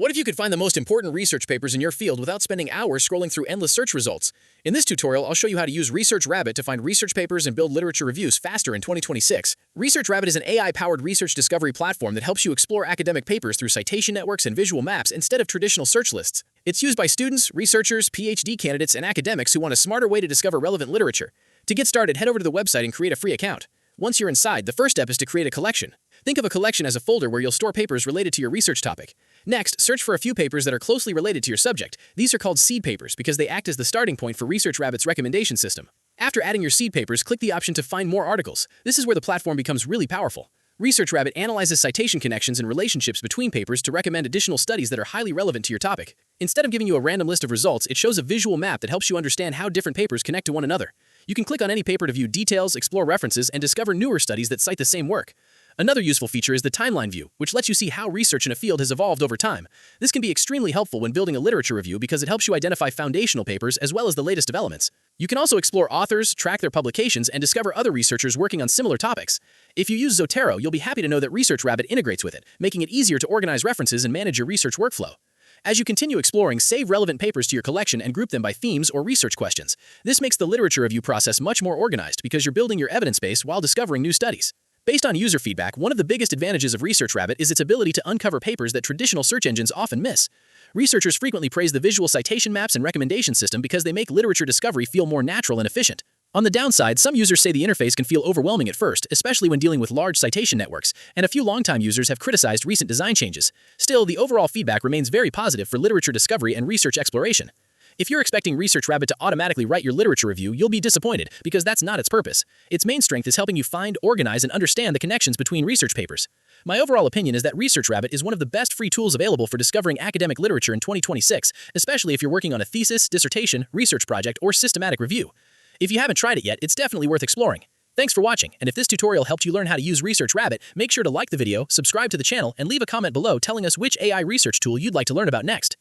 What if you could find the most important research papers in your field without spending hours scrolling through endless search results? In this tutorial, I'll show you how to use ResearchRabbit to find research papers and build literature reviews faster in 2026. ResearchRabbit is an AI-powered research discovery platform that helps you explore academic papers through citation networks and visual maps instead of traditional search lists. It's used by students, researchers, PhD candidates, and academics who want a smarter way to discover relevant literature. To get started, head over to the website and create a free account. Once you're inside, the first step is to create a collection. Think of a collection as a folder where you'll store papers related to your research topic. Next, search for a few papers that are closely related to your subject. These are called seed papers because they act as the starting point for ResearchRabbit's recommendation system. After adding your seed papers, click the option to find more articles. This is where the platform becomes really powerful. ResearchRabbit analyzes citation connections and relationships between papers to recommend additional studies that are highly relevant to your topic. Instead of giving you a random list of results, it shows a visual map that helps you understand how different papers connect to one another. You can click on any paper to view details, explore references, and discover newer studies that cite the same work. Another useful feature is the timeline view, which lets you see how research in a field has evolved over time. This can be extremely helpful when building a literature review because it helps you identify foundational papers as well as the latest developments. You can also explore authors, track their publications, and discover other researchers working on similar topics. If you use Zotero, you'll be happy to know that ResearchRabbit integrates with it, making it easier to organize references and manage your research workflow. As you continue exploring, save relevant papers to your collection and group them by themes or research questions. This makes the literature review process much more organized because you're building your evidence base while discovering new studies. Based on user feedback, one of the biggest advantages of ResearchRabbit is its ability to uncover papers that traditional search engines often miss. Researchers frequently praise the visual citation maps and recommendation system because they make literature discovery feel more natural and efficient. On the downside, some users say the interface can feel overwhelming at first, especially when dealing with large citation networks, and a few longtime users have criticized recent design changes. Still, the overall feedback remains very positive for literature discovery and research exploration. If you're expecting ResearchRabbit to automatically write your literature review, you'll be disappointed because that's not its purpose. Its main strength is helping you find, organize, and understand the connections between research papers. My overall opinion is that ResearchRabbit is one of the best free tools available for discovering academic literature in 2026, especially if you're working on a thesis, dissertation, research project, or systematic review. If you haven't tried it yet, it's definitely worth exploring. Thanks for watching, and if this tutorial helped you learn how to use ResearchRabbit, make sure to like the video, subscribe to the channel, and leave a comment below telling us which AI research tool you'd like to learn about next.